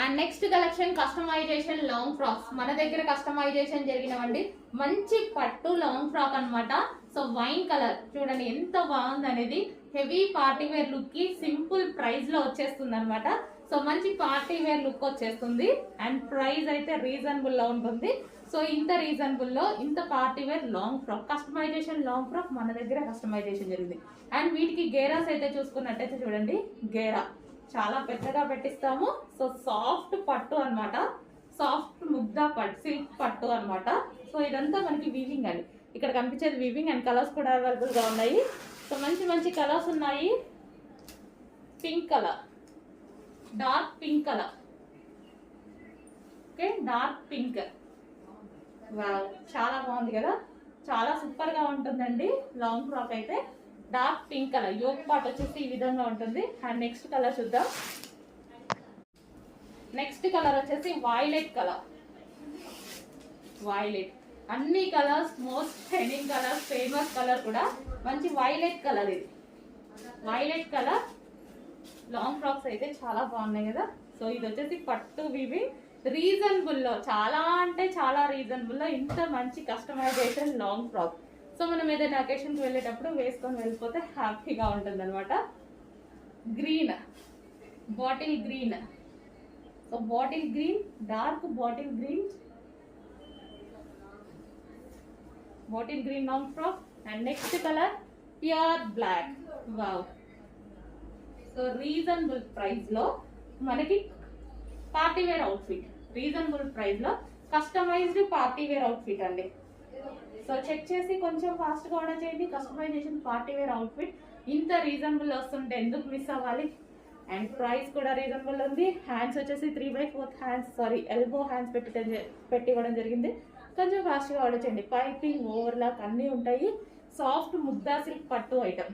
And next collection customization long frocks. మన దగ్గర customization జరిగినవండి. మంచి పట్టు లాంగ్ ఫ్రాక్ అన్నమాట. సో వైన్ కలర్ చూడండి ఎంత బాగుంది అనేది. హెవీ పార్టీ వేర్ లుక్ కి సింపుల్ ప్రైస్ లో వచ్చేస్తుంది అనమాట. సో మంచి పార్టీ వేర్ లుక్ వచ్చేస్తుంది అండ్ ప్రైస్ అయితే రీజనబుల్ లో ఉంటుంది. సో ఇంత రీజనబుల్ లో ఇంత party wear long frock, customization long frock మన దగ్గర కస్టమైజేషన్ జరిగింది. అండ్ వీటికి గేరాస్ అయితే చూసుకున్నట్టయితే చూడండి, గేరా చాలా పెద్దగా పెట్టిస్తాము. సో సాఫ్ట్ పట్టు అన్నమాట, సాఫ్ట్ ముద్దా పట్టు, సిల్క్ పట్టు అన్నమాట. సో ఇదంతా మనకి వీవింగ్ అండి. ఇక్కడ కనిపించేది వీవింగ్ అండ్ కలర్స్ కూడా అవైలబుల్ గా ఉన్నాయి. సో మంచి మంచి కలర్స్ ఉన్నాయి. Pink colour, dark pink colour, okay dark pink. Wow చాలా బాగుంది కదా, చాలా సూపర్ గా ఉంటుందండి లాంగ్ ఫ్రాక్ అయితే. Dark pink colour, yoke part వచ్చేసి ఈ విధంగా ఉంటుంది. అండ్ నెక్స్ట్ కలర్ చూద్దాం. నెక్స్ట్ కలర్ వచ్చేసి వైలెట్ కలర్. వైలెట్, అన్ని colours most trending colour, famous colour కూడా మంచి వైలెట్ కలర్. ఇది వైలెట్ కలర్ లాంగ్ ఫ్రాక్స్ అయితే చాలా బాగున్నాయి కదా. సో ఇది వచ్చేసి పట్టు వివింగ్, రీజనబుల్ లో, చాలా అంటే చాలా రీజనబుల్ లో ఇంత మంచి కస్టమైజేషన్ లాంగ్ ఫ్రాక్. సో మనం ఏదైనా అకేషన్కి వెళ్ళేటప్పుడు వేసుకొని వెళ్ళిపోతే హ్యాపీగా ఉంటుంది అనమాట. Green, bottle green. So bottle green, dark bottle green, bottle green long frock. And next colour pure black. Wow, so reasonable price లో మనకి party wear outfit, reasonable price లో కస్టమైజ్డ్ పార్టీ వేర్ అవుట్ఫిట్ అండి. So check చేసి కొంచెం fast గా order చేయండి. Customization party wear outfit ఇంత reasonable వస్తుంటే ఎందుకు మిస్ అవ్వాలి. అండ్ ప్రైస్ కూడా రీజనబుల్ ఉంది. హ్యాండ్స్ వచ్చేసి 3/4 హ్యాండ్స్, సారీ ఎల్బో హ్యాండ్స్ పెట్టి ఇవ్వడం జరిగింది. కొంచెం ఫాస్ట్ గా ఆర్డర్ చేయండి. పైపింగ్, ఓవర్లాక్ అన్నీ ఉంటాయి. సాఫ్ట్ ముద్దా సిల్క్ పట్టు ఐటమ్.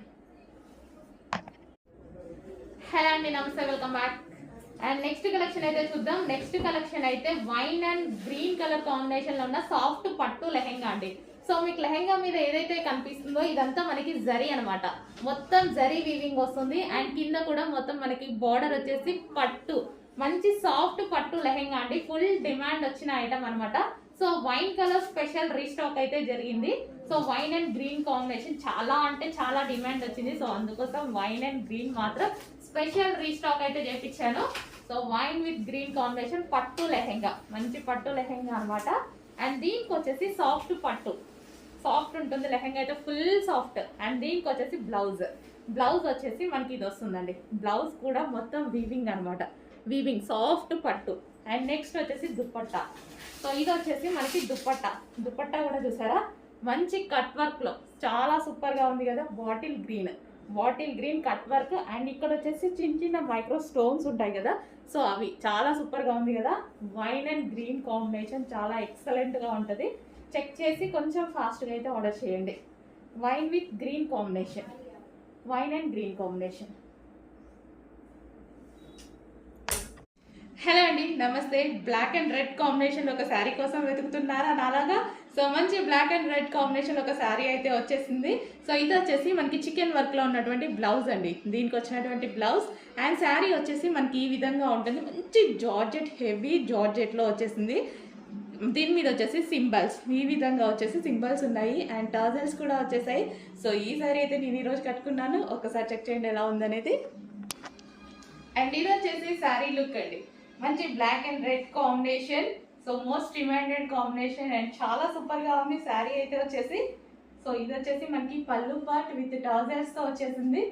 హలో అండి, నమస్తే, welcome back. And next collection అయితే చూద్దాం. నెక్స్ట్ కలెక్షన్ అయితే wine and green colour combination లో ఉన్న సాఫ్ట్ పట్టు లెహెంగా అండి. సో మీకు లెహెంగా మీద ఏదైతే కనిపిస్తుందో ఇదంతా మనకి జరీ అనమాట. మొత్తం జరీ వీవింగ్ వస్తుంది. అండ్ కింద కూడా మొత్తం మనకి బార్డర్ వచ్చేసి పట్టు, మంచి సాఫ్ట్ పట్టు లెహెంగా అండి. ఫుల్ డిమాండ్ వచ్చిన ఐటమ్ అనమాట. So wine colour special restock అయితే జరిగింది. So wine and green combination చాలా అంటే చాలా డిమాండ్ వచ్చింది. సో అందుకోసం వైన్ అండ్ గ్రీన్ మాత్రం స్పెషల్ రీస్టాక్ అయితే చేపించాను. So wine with green combination పట్టు లెహెంగా, మంచి పట్టు లెహెంగా అనమాట. అండ్ దీనికి వచ్చేసి సాఫ్ట్ పట్టు, సాఫ్ట్ ఉంటుంది లెహెంగా అయితే, ఫుల్ సాఫ్ట్. అండ్ దీనికి వచ్చేసి బ్లౌజ్, బ్లౌజ్ వచ్చేసి మనకి ఇది వస్తుందండి. బ్లౌజ్ కూడా మొత్తం వీవింగ్ అనమాట, వీవింగ్ సాఫ్ట్ పట్టు. అండ్ నెక్స్ట్ వచ్చేసి దుప్పట్టా. సో ఇది వచ్చేసి మనకి దుప్పట్టా, దుప్పట్టా కూడా చూసారా మంచి కట్ వర్క్ లో చాలా సూపర్ గా ఉంది కదా. Bottle green, bottle green cut work. And ఇక్కడ వచ్చేసి చిన్న చిన్న మైక్రో స్టోన్స్ ఉంటాయి కదా. సో అవి చాలా సూపర్ గా ఉంది కదా. వైన్ అండ్ గ్రీన్ కాంబినేషన్ చాలా ఎక్సలెంట్ గా ఉంటుంది. చెక్ చేసి కొంచెం ఫాస్ట్ గా అయితే ఆర్డర్ చేయండి. Wine with green combination, wine and green combination. Hello అండి, నమస్తే. బ్లాక్ అండ్ రెడ్ కాంబినేషన్ ఒక శారీ కోసం వెతుకుతున్నారా నాలాగా? సో మంచి బ్లాక్ అండ్ రెడ్ కాంబినేషన్ ఒక శారీ అయితే వచ్చేసింది. సో ఇది వచ్చేసి మనకి చికెన్ వర్క్ లో ఉన్నటువంటి బ్లౌజ్ అండి. దీనికి వచ్చినటువంటి బ్లౌజ్. అండ్ శారీ వచ్చేసి మనకి ఈ విధంగా ఉంటుంది. మంచి జార్జెట్, హెవీ జార్జెట్ లో వచ్చేసింది. దీని మీద వచ్చేసి సింబల్స్ ఈ విధంగా వచ్చేసి సింబల్స్ ఉన్నాయి. అండ్ టాజల్స్ కూడా వచ్చేసాయి. సో ఈ శారీ అయితే నేను ఈరోజు కట్టుకున్నాను. ఒకసారి చెక్ చేయండి ఎలా ఉందనేది. అండ్ ఇది వచ్చేసి శారీ లుక్ అండి. మంచి black and red combination. So most demanded combination and చాలా సూపర్ గా ఉంది శారీ అయితే వచ్చేసి. సో ఇది వచ్చేసి మనకి పళ్ళు పార్ట్ విత్ టాజల్స్ తో వచ్చేసింది.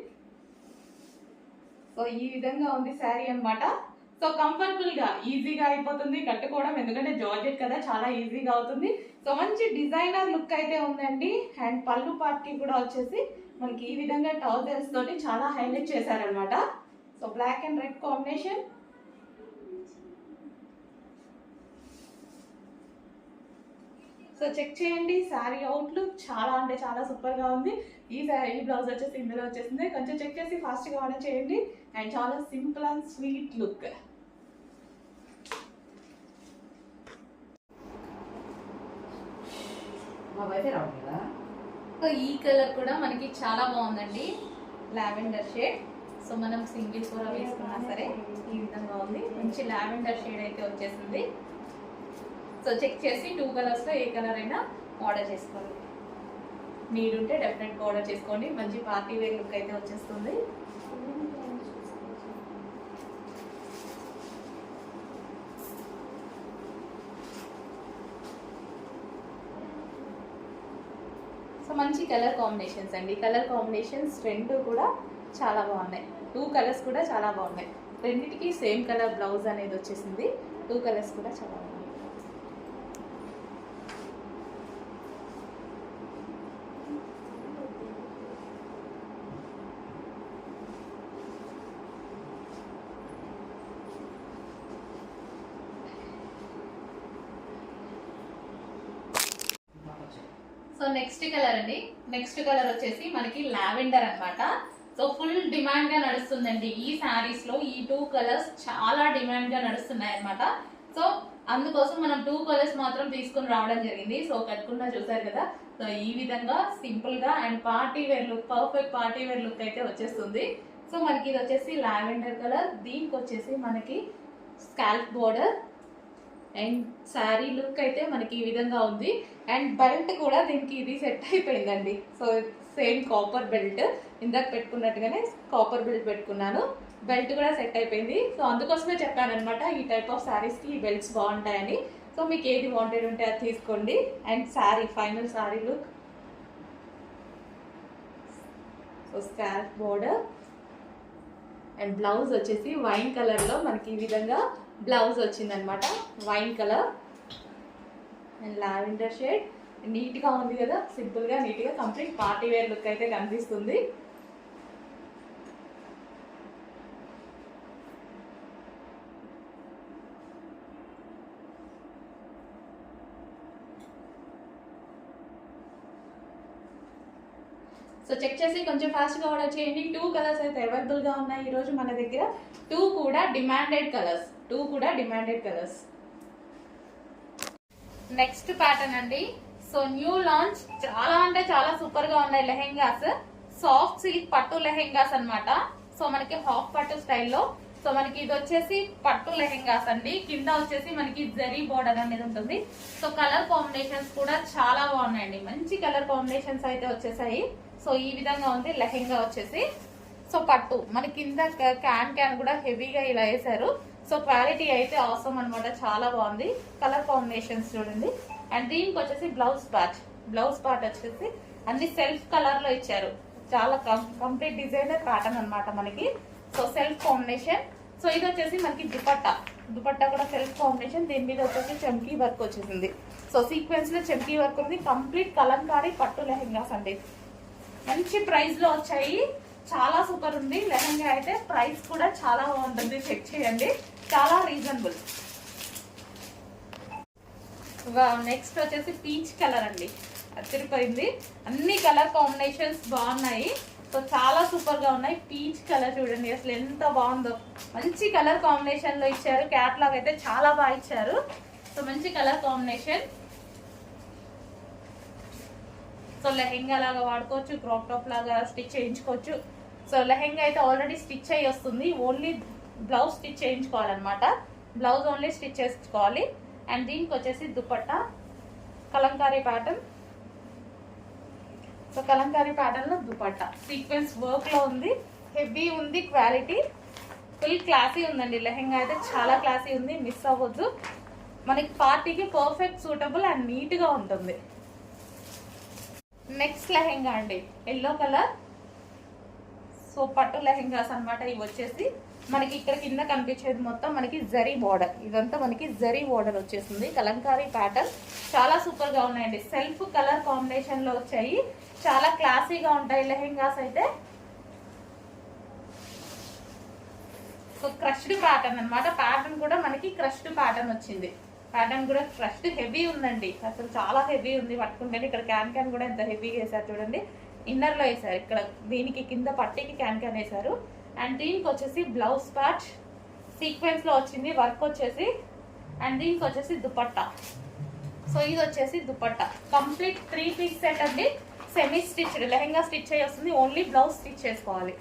సో ఈ విధంగా ఉంది శారీ అన్నమాట. సో కంఫర్టబుల్ గా ఈజీగా అయిపోతుంది కట్టుకోవడం, ఎందుకంటే జార్జెట్ కదా చాలా ఈజీగా అవుతుంది. సో మంచి డిజైనర్ లుక్ అయితే ఉందండి. అండ్ పళ్ళు పార్ట్ కి కూడా వచ్చేసి మనకి ఈ విధంగా టాజల్స్ తోటి చాలా హైలైట్ చేశారనమాట. So black and red combination. So check చేయండి శారీ అవుట్లుక్ చాలా అంటే చాలా సూపర్ గా ఉంది. ఈ బ్లౌజ్ వచ్చేసి ఇందులో వచ్చేసింది. కొంచెం చెక్ చేసి ఫాస్ట్ గా ఆర్డర్ చేయండి. అండ్ చాలా simple and sweet look. So ఈ కలర్ కూడా మనకి చాలా బాగుందండి, లావెండర్ షేడ్. సో మనం సింగిల్ కూర వేసుకున్నా సరే ఈ విధంగా ఉంది. మంచి లావెండర్ షేడ్ అయితే వచ్చేసింది. సో చెక్ చేసి 2 కలర్స్లో ఏ కలర్ అయినా ఆర్డర్ చేసుకోండి. నీడ్ ఉంటే డెఫినెట్గా ఆర్డర్ చేసుకోండి. మంచి పార్టీ వేర్ లుక్ అయితే వచ్చేస్తుంది. సో మంచి కలర్ కాంబినేషన్స్ అండి. కలర్ కాంబినేషన్స్ రెండు కూడా చాలా బాగున్నాయి. 2 కలర్స్ కూడా చాలా బాగున్నాయి. రెండింటికి సేమ్ కలర్ బ్లౌజ్ అనేది వచ్చేసింది. 2 కలర్స్ కూడా చాలా బాగున్నాయి. సో నెక్స్ట్ కలర్ అండి. నెక్స్ట్ కలర్ వచ్చేసి మనకి లావెండర్ అన్నమాట. సో ఫుల్ డిమాండ్ గా నడుస్తుందండి ఈ శారీస్ లో. ఈ 2 కలర్స్ చాలా డిమాండ్ గా నడుస్తున్నాయి అన్నమాట. సో అందుకోసం మనం 2 కలర్స్ మాత్రం తీసుకుని రావడం జరిగింది. సో కట్టుకున్నా చూసారు కదా. సో ఈ విధంగా సింపుల్ గా and party wear look, perfect party wear look అయితే వచ్చేస్తుంది. సో మనకి ఇది వచ్చేసి లావెండర్ కలర్. దీనికి వచ్చేసి మనకి scalp border and sari look అయితే మనకి ఈ విధంగా ఉంది. అండ్ బెల్ట్ కూడా దీనికి ఇది సెట్ అయిపోయిందండి. సో సేమ్ కాపర్ బెల్ట్, ఇందాక పెట్టుకున్నట్టుగానే కాపర్ బెల్ట్ పెట్టుకున్నాను. బెల్ట్ కూడా సెట్ అయిపోయింది. సో అందుకోసమే చెప్పాను అనమాట ఈ టైప్ ఆఫ్ శారీస్కి ఈ బెల్ట్స్ బాగుంటాయని. సో మీకు ఏది వాంటెడ్ ఉంటే అది తీసుకోండి. And sari, final sari look. So scalp border and blouse వచ్చేసి వైన్ కలర్లో మనకి ఈ విధంగా బ్లౌజ్ వచ్చిందనమాట. Wine colour and lavender shade. నీట్గా ఉంది కదా, సింపుల్గా నీట్గా కంప్లీట్ పార్టీ వేర్ లుక్ అయితే కనిపిస్తుంది. సో చెక్ చేసి కొంచెం ఫాస్ట్గా ఆర్డర్ చేయండి. 2 కలర్స్ అయితే అవైలబుల్గా ఉన్నాయి ఈరోజు మన దగ్గర. 2 కూడా డిమాండెడ్ కలర్స్. నెక్స్ట్ ప్యాటర్న్ అండి. సో న్యూ లాంచ్, చాలా అంటే చాలా సూపర్ గా ఉన్నాయి లెహెంగాస్. సాఫ్ట్ సిల్క్ పట్టు లెహెంగాస్ అన్నమాట. సో మనకి హాఫ్ పట్టు స్టైల్లో. సో మనకి ఇది వచ్చేసి పట్టు లెహెంగాస్ అండి. కింద వచ్చేసి మనకి జరీ బోర్డర్ అనేది ఉంటుంది. సో కలర్ కాంబినేషన్స్ కూడా చాలా బాగున్నాయండి. మంచి కలర్ కాంబినేషన్స్ అయితే వచ్చేసాయి. సో ఈ విధంగా ఉంది లెహెంగా వచ్చేసి. సో పట్టు మన కింద క్యాన్ కూడా హెవీగా ఇలా వేసారు. సో క్వాలిటీ అయితే అవసరం అనమాట, చాలా బాగుంది. కలర్ కాంబినేషన్స్ చూడండి. అండ్ దీనికి వచ్చేసి బ్లౌజ్ పార్ట్ వచ్చేసి అన్ని సెల్ఫ్ కలర్ లో ఇచ్చారు. చాలా కంప్లీట్ డిజైనర్ ప్యాటర్న్ అనమాట మనకి. So self combination. సో ఇది వచ్చేసి మనకి దుపట్టా కూడా సెల్ఫ్ కాంబినేషన్. దీని మీద వచ్చేసి చమ్కీ వర్క్ వచ్చేసింది. సో సీక్వెన్స్ లో చమ్కీ వర్క్ ఉంది. కంప్లీట్ కలంకారీ పట్టు లెహెంగాస్ అండి. మంచి ప్రైస్ లో వచ్చాయి. చాలా సూపర్ ఉంది లెహంగా అయితే. ప్రైస్ కూడా చాలా బాగుంటుంది, చెక్ చేయండి, చాలా రీజనబుల్. నెక్స్ట్ వచ్చేసి పీచ్ కలర్ అండి. అదిరిపోయింది. అన్ని కలర్ కాంబినేషన్స్ బాగున్నాయి. సో చాలా సూపర్ గా ఉన్నాయి. పీచ్ కలర్ చూడండి అసలు ఎంత బాగుందో. మంచి కలర్ కాంబినేషన్ లో ఇచ్చారు. క్యాట్లాగ్ అయితే చాలా బాగా ఇచ్చారు. సో మంచి కలర్ కాంబినేషన్. సో లెహెంగా లాగా వాడుకోవచ్చు, క్రాప్ టాప్ లాగా స్టిచ్ చేయించుకోవచ్చు. సో లెహెంగా అయితే ఆల్రెడీ స్టిచ్ అయ్యి వస్తుంది. ఓన్లీ బ్లౌజ్ స్టిచ్ చేయించుకోవాలన్నమాట. బ్లౌజ్ ఓన్లీ స్టిచ్ చేసుకోవాలి. అండ్ దీనికి వచ్చేసి dupatta kalamkari pattern. So kalamkari pattern లో దుపట్టా సీక్వెన్స్ వర్క్ లో ఉంది. హెవీ ఉంది, క్వాలిటీ ఫుల్ క్లాసీ ఉందండి. లెహెంగా అయితే చాలా క్లాసీ ఉంది, మిస్ అవ్వద్దు. మనకి పార్టీకి పర్ఫెక్ట్ సూటబుల్ అండ్ నీట్ గా ఉంటుంది. నెక్స్ట్ లెహెంగా అండి, ఎల్లో కలర్. సో పట్టు లెహెంగాస్ అనమాట ఇవి వచ్చేసి. మనకి ఇక్కడ కింద కనిపించేది మొత్తం మనకి జరీ బార్డర్. ఇదంతా మనకి జరీ బార్డర్ వచ్చేసింది. కలంకారీ ప్యాటర్న్ చాలా సూపర్ గా ఉన్నాయండి. సెల్ఫ్ కలర్ కాంబినేషన్ లో వచ్చాయి. చాలా క్లాసీగా ఉంటాయి లెహెంగాస్ అయితే. సో క్రష్డ్ ప్యాటర్న్ అనమాట. ప్యాటర్న్ కూడా మనకి క్రష్డ్ ప్యాటర్న్ వచ్చింది. ప్యాటర్న్ కూడా క్రష్డ్ హెవీ ఉందండి. అసలు చాలా హెవీ ఉంది పట్టుకుంటే. ఇక్కడ క్యాన్ కూడా ఎంత హెవీగా వేసారు చూడండి. ఇన్నర్ లో వేసారు. ఇక్కడ దీనికి కింద పట్టీకి క్యాన్ వేసారు. అండ్ దీనికి వచ్చేసి బ్లౌజ్ పార్ట్ సీక్వెన్స్ లో వచ్చింది వర్క్ వచ్చేసి. అండ్ దీనికి వచ్చేసి దుపట్టా. సో ఇది వచ్చేసి దుపట్టా కంప్లీట్ 3 పీస్ సెట్ అండి. సెమీ స్టిచ్డ్ లెహెంగా స్టిచ్ అయ్యి వస్తుంది. ఓన్లీ బ్లౌజ్ స్టిచ్ చేసుకోవాలి.